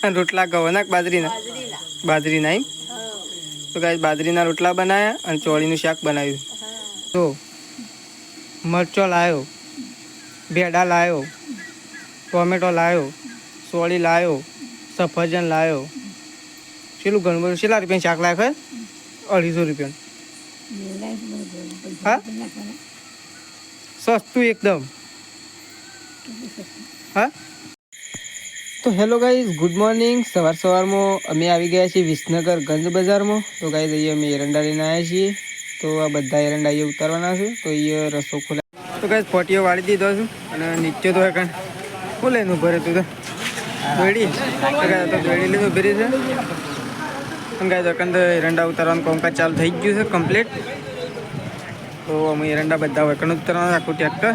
અને રોટલા ગવાના બાજરીના બાજરીના એમ તો ગાઈસ બાજરીના રોટલા બનાવ્યા અને ચોળીનું શાક બનાવ્યું. તો મરચો લાવ્યો, ભેડા લાવ્યો, ટોમેટો લાવ્યો, સોળી લાવ્યો, સફરજન લાવ્યો. કેટલું ઘણું બધું કેટલા રૂપિયાનું શાક લાવ્યો? 250 રૂપિયાનું. હા સસ્તું એકદમ. હા તો હેલો ગાઈઝ, ગુડ મોર્નિંગ. સવારમાં અમે આવી ગયા છીએ વિસનગર ગંજ બજારમાં. તો ગાઈઝ અહીંયા અમે એરંડા લઈને આવ્યા છીએ. તો આ બધા એરંડા અહીંયા ઉતારવાના છે. તો અહીંયા રસો ખોલ્યા. તો ગાઈઝ પોટીઓ વાળી દીધો છું અને નીચે તો કારણ શું લઈને ઉભા રહેતું તો દોડી તો દોડી લઈને ઉભી રહી છે. અને ગાઈઝ અકંદ એરંડા ઉતારવાનું કામકાજ ચાલુ થઈ ગયું છે કમ્પ્લીટ. તો અમે એરંડા બધા વકણ ઉતારવાનું આખું ટ્રેક્ટર.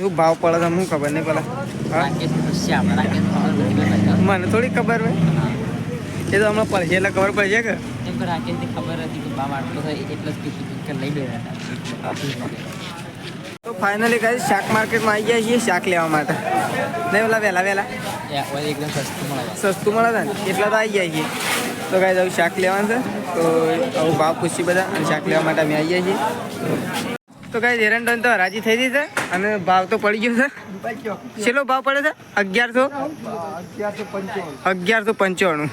શું ભાવ પડે છે શું ખબર નહીં પેલા મને થોડી ખબર હોય. એ તો હમણાં પડશે એટલે ખબર પડશે કે ખબર હતી કે ભાવ આટલો થાય એટલે જ લઈ ગયા. તો ફાઇનલી ગાઈસ શાક માર્કેટમાં આવી ગયા છીએ શાક લેવા માટે. નહીં ઓલા વહેલા એકદમ સસ્તું મળે છે ને એટલા તો આવી ગયા છીએ. તો ગાઈસ હવે શાક લેવાનું છે. તો આવું ભાવ પૂછી બધા અને શાક લેવા માટે અમે આવી ગયા છીએ. તો ગાઈસ એરંડા તો હરાજી થઈ ગઈ છે અને ભાવ તો પડી ગયો છે. કેટલો ભાવ પડે છે? 1195.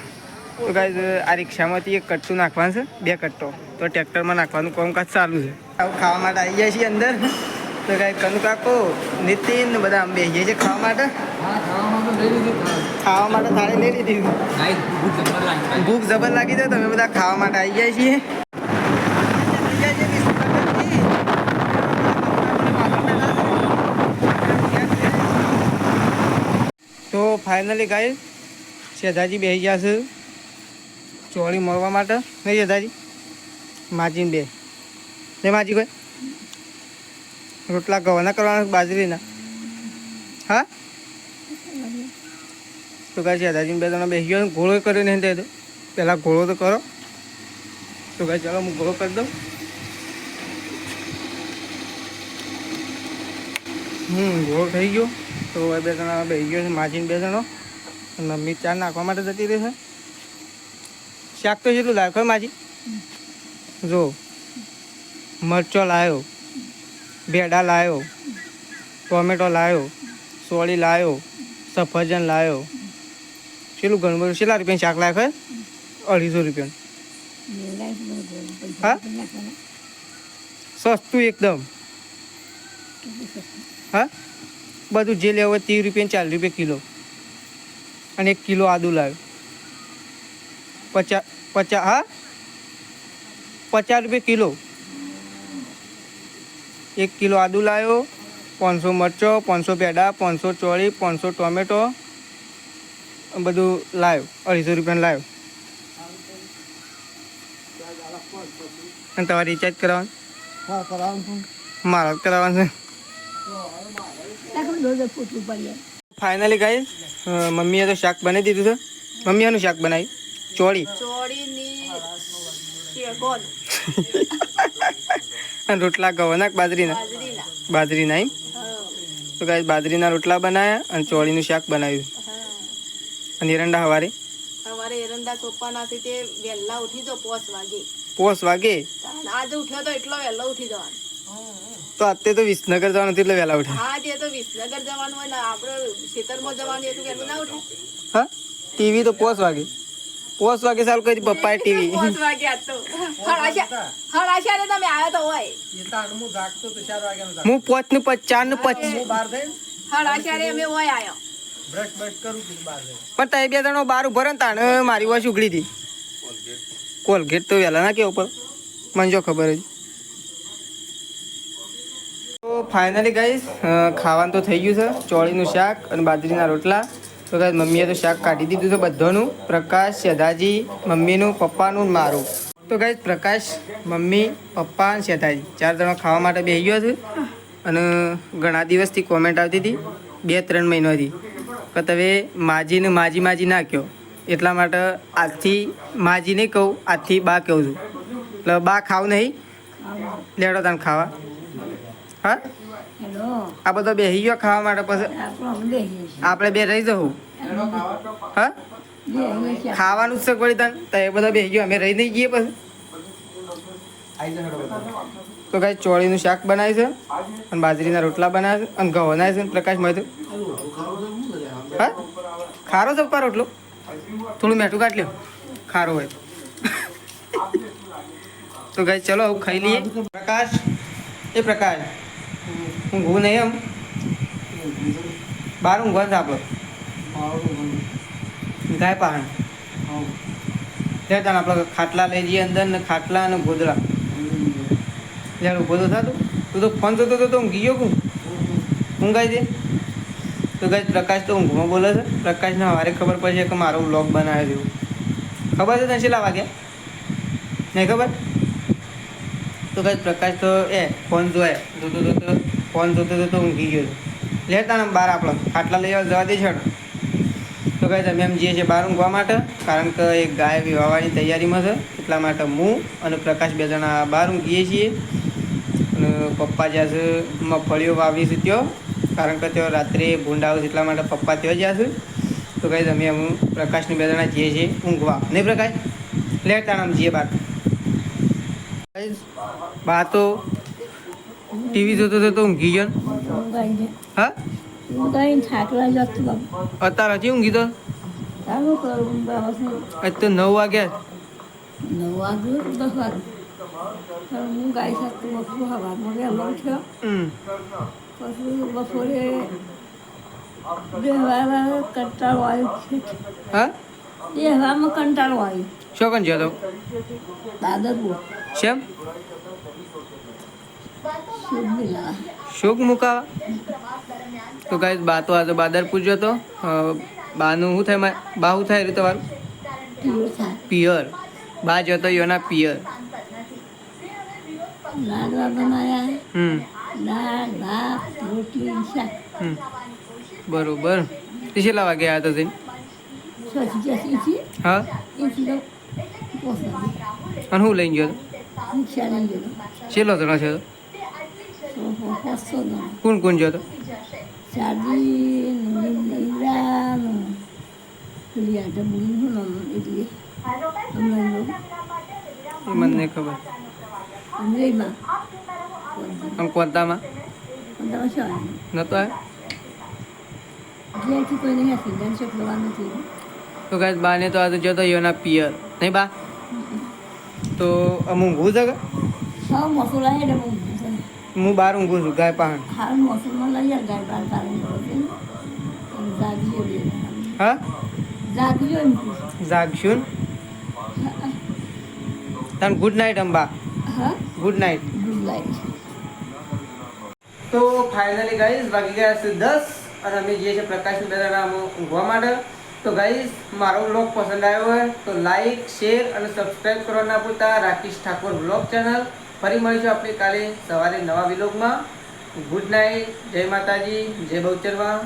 તો ગાઈસ આ રિક્ષામાંથી એક કટ્ટું નાખવાનું છે, 2 કટ્ટો. તો ટ્રેક્ટરમાં નાખવાનું કામકાજ ચાલુ છે. આવું ખાવા માટે આવી ગયા છીએ અંદર. તો ગાઈસ કનુ કાકો, નીતિન બધા અમે બેસીએ છીએ ખાવા માટે. ખાવા માટે થાળી લઈ લીધી. ભૂખ જબર લાગી છે. તમે બધા ખાવા માટે આવી ગયા છીએ. તો ફાઇનલી ગાઈસ શેધાજી બેસી ગયા છે ચોળી મળવા માટે. નહીં શેધાજી? માજીને બે નહીં માજી કોઈ રોટલા ગવાના કરવાના બાજરીના. હા તો ગાઈસ શેધાજીને 2 જણા બેસી ગયો. ઘોળો કર્યો નહીં દે તો પહેલાં ઘોળો તો કરો. તો ગાઈસ ચાલો હું ઘોળો કરી દઉં. ઘોળો થઈ ગયો. તો 2 જણા બેસી ગયો છે. માજીને 2 જણો અને મમ્મી ચા નાખવા માટે જતી રહી છે. શાક તો કેટલું લાવ્યો ખબર માજી? જો મરચો લાવ્યો, ભેડા લાવ્યો, ટોમેટો લાવ્યો, સોળી લાવ્યો, સફરજન લાવ્યો. કેટલું ઘણું બધું કેટલા રૂપિયાનું શાક લાવ્યો ખબર? 250 રૂપિયાનું. હા સસ્તું એકદમ. હા બધું જે લેવું હોય 30 રૂપિયા 40 રૂપિયા કિલો. અને 1 કિલો આદુ લાવ્યો 50. હા 50 રૂપિયા કિલો. 1 કિલો આદુ લાવ્યો, 500 મરચો, 500 ભેડા, 500 ચોળી, 500 ટોમેટો બધું લાવ્યો. 250 રૂપિયાનું લાવ્યો. અને તમારે રિચાર્જ કરાવવાનું? હા કરાવવાનું. મારા કરાવવાનું છે. ફાઇનલી ગાઈસ મમ્મીએ તો શાક બનાવી દીધું છે. મમ્મી આનું શાક બનાવ્યું ચોળી અને રોટલા ગવાના બાજરીના એમ તો ગાઈસ બાજરીના રોટલા બનાવ્યા અને ચોળીનું શાક બનાવ્યું. અને એરંડા સવારે એરંડા ચોપવાના છે તે વહેલા ઉઠી જાવ 5 વાગે. આજે ઉઠ્યો તો એટલો વહેલો ઉઠી જવાનું. તો અત્યારે તો વિસનગર જવાનું એટલે વહેલા ઉઠે. હા જે તો વિસનગર જવાનું હોય ને આપણે ખેતરમાં જવાનું એટલું વહેલું ના ઉઠે. હા ટીવી તો 5 વાગે ચાલુ કરી પપ્પાએ ટીવી. 5 વાગે આજ તો હળાશા તમે આવ્યા તો હોય હું 5 નું 4 નું 5 હળાશા અમે હોય આવ્યો. પણ તઈ 2 જણો બહાર ઉભો રહે તાણે મારી વોશ ઉગડી હતી. કોલગેટ તો વહેલા ના કેવું પણ મને જો ખબર હતી. તો ફાઇનલી ગાઈસ ખાવાનું તો થઈ ગયું છે. ચોળીનું શાક અને બાજરીના રોટલા. તો ગાઈસ મમ્મીએ તો શાક કાઢી દીધું છે બધાનું. પ્રકાશ, શેધાજી, મમ્મીનું, પપ્પાનું ને મારું. તો ગાઈસ પ્રકાશ, મમ્મી, પપ્પા અને શેધાજી 4 જણા ખાવા માટે બેસી ગયો છે. અને ઘણા દિવસથી કોમેન્ટ આવતી હતી 2-3 મહિનાથી કે તમે માજીને માજી ના કહો. એટલા માટે આજથી માજી નહીં કહું, આજથી બા કહું છું. એટલે બા ખાવ નહીં લેડો તને ખાવા. હા હેલો આ બધો બેસી ગયો ખાવા માટે પછી આપણો અમે બેસીએ છીએ આપણે બે રહી જવું હા બેસીએ છીએ ખાવાનું જ છે વળી તાન તો એ બધા બેસી ગયો અમે રહી નહીં જઈએ પછી તો કાંઈ ચોળીનું શાક બનાવ્યું છે અને બાજરીના રોટલા બનાવ્યા છે અને ઘઉં બનાવ્યા છે પ્રકાશ મળ્યું હા ખારો છે પપ્પા રોટલો થોડું મેઠું કાઢ લ્યો ખારો હોય તો ગાઈ ચલો આવું ખાઈ લઈએ પ્રકાશ એ પ્રકાશ ઊંઘવું નહીં એમ બહાર ઊંઘવા છે આપણો ગાય પાહણ ત્યાં આપણે ખાટલા લઈ જઈએ અંદર ને ખાટલા અને ગોદડા જ્યારે ઊભો તો થતું તું તો ફોન જોતો તો ઊંઘી ગયો કું ઊંઘાઈ દે તો ગાય પ્રકાશ તો ઊંઘમાં બોલે છે પ્રકાશને સવારે ખબર પડશે કે મારો વ્લોગ બનાવ્યો છે ખબર છે તને છેલ્લા વાગ્યા નહીં ખબર તો ગાય પ્રકાશ તો ફોન જોયા જોતો ફોન જોતો ઊંઘી ગયો લેતા ને બહાર આપણો ખાટલા લઈ જવા દે છે તો ગાય અમે એમ જઈએ છીએ બહાર ઊંઘવા માટે કારણ કે એક ગાય વિવાહવાની તૈયારીમાં છે એટલા માટે હું અને પ્રકાશ બે જણા બહાર ઊંઘીએ છીએ અને પપ્પા જ્યાં છે મગફળીઓ વાવી છે ત્યાં કારણ કે તેઓ રાત્રે ભૂંડ આવે છે એટલા માટે પપ્પા ત્યાં જ્યાં છે તો ગાય અમે હું પ્રકાશને બે જણા જઈએ છીએ ઊંઘવા નહીં પ્રકાશ લેતા આમ જઈએ બહાર બા તો ટીવી જોતો ઊંઘી ગયો ઊંઘાઈને હા ઊંઘાઈને થાકલા જતું બાપુ અત્યારે હજી ઊંઘી તો ચાલુ કરું બસ આજ તો 9 વાગ્યા 9 વાગ્યું 10 વાગ્યું પણ હું ગાઈ શકતું બપોર હવામાં વહેલો ઉઠ્યો પછી બપોરે બેહવામાં કંટાળો આવ્યો છે હા બેહવામાં કંટાળો આવ્યો શું કન જતો દાદરપુર શેમ શુભ મિલા શોક મુકાવા તો ગાઈસ બા તો આજે બાદરપુર જતો બાનું શું થાય બા શું થાય તમારું પીવું થાય પિયર બા જતો યોના પિયર લાડવા બનાવ્યા દાળ ભાત રોટલી શાક બરોબર તે છેલ્લા વાગે આવ્યા તો જઈને સચી છે હા એથી તો પોસાય અને હું લઈને ગયો રિક્ષા લઈ ગયો છેલ્લો જણો છે હસો કોણ કોણ જતો શાદી ઈરા પેલી આ ડબલી હું નામ એટલે હમણાં એ મને નહીં ખબર અમરેલીમાં આમ કોંતામાં તમે શું નહોતો આવ્યો ઘેરથી કોઈ નહીં હતી ઘર છોકરવા નથી તો ગાઈસ બાને તો આજે જતો યોના પિયર નહીં બા તો આમ ઊંઘું છે કે સૌ મસૂલા હે ડબલ હું બહાર ઊંઘું છું ગાય પાહણ હાલ મસૂલમાં લઈ યાર ગાય બાર તારે જાગીઓ હા જાગીઓ એમ જાગશું તને ગુડ નાઇટ અંબા હા ગુડ નાઇટ ગુડ લાઈટ તો ફાઇનલી ગાઈઝ વાગી ગયા છે 10 અને અમે જઈએ છીએ પ્રકાશની બેદાના ઊંઘવા માટે તો ગાઈઝ મારો વ્લોગ પસંદ આવ્યો હોય તો લાઈક શેર અને સબસ્ક્રાઈબ કરવા ના ભૂલતા રાકેશ ઠાકોર વ્લોગ ચેનલ ફરી મળીશું આપણે કાલે સવારે નવા વ્લોગમાં ગુડ નાઇટ જય માતાજી જય બહુચરવા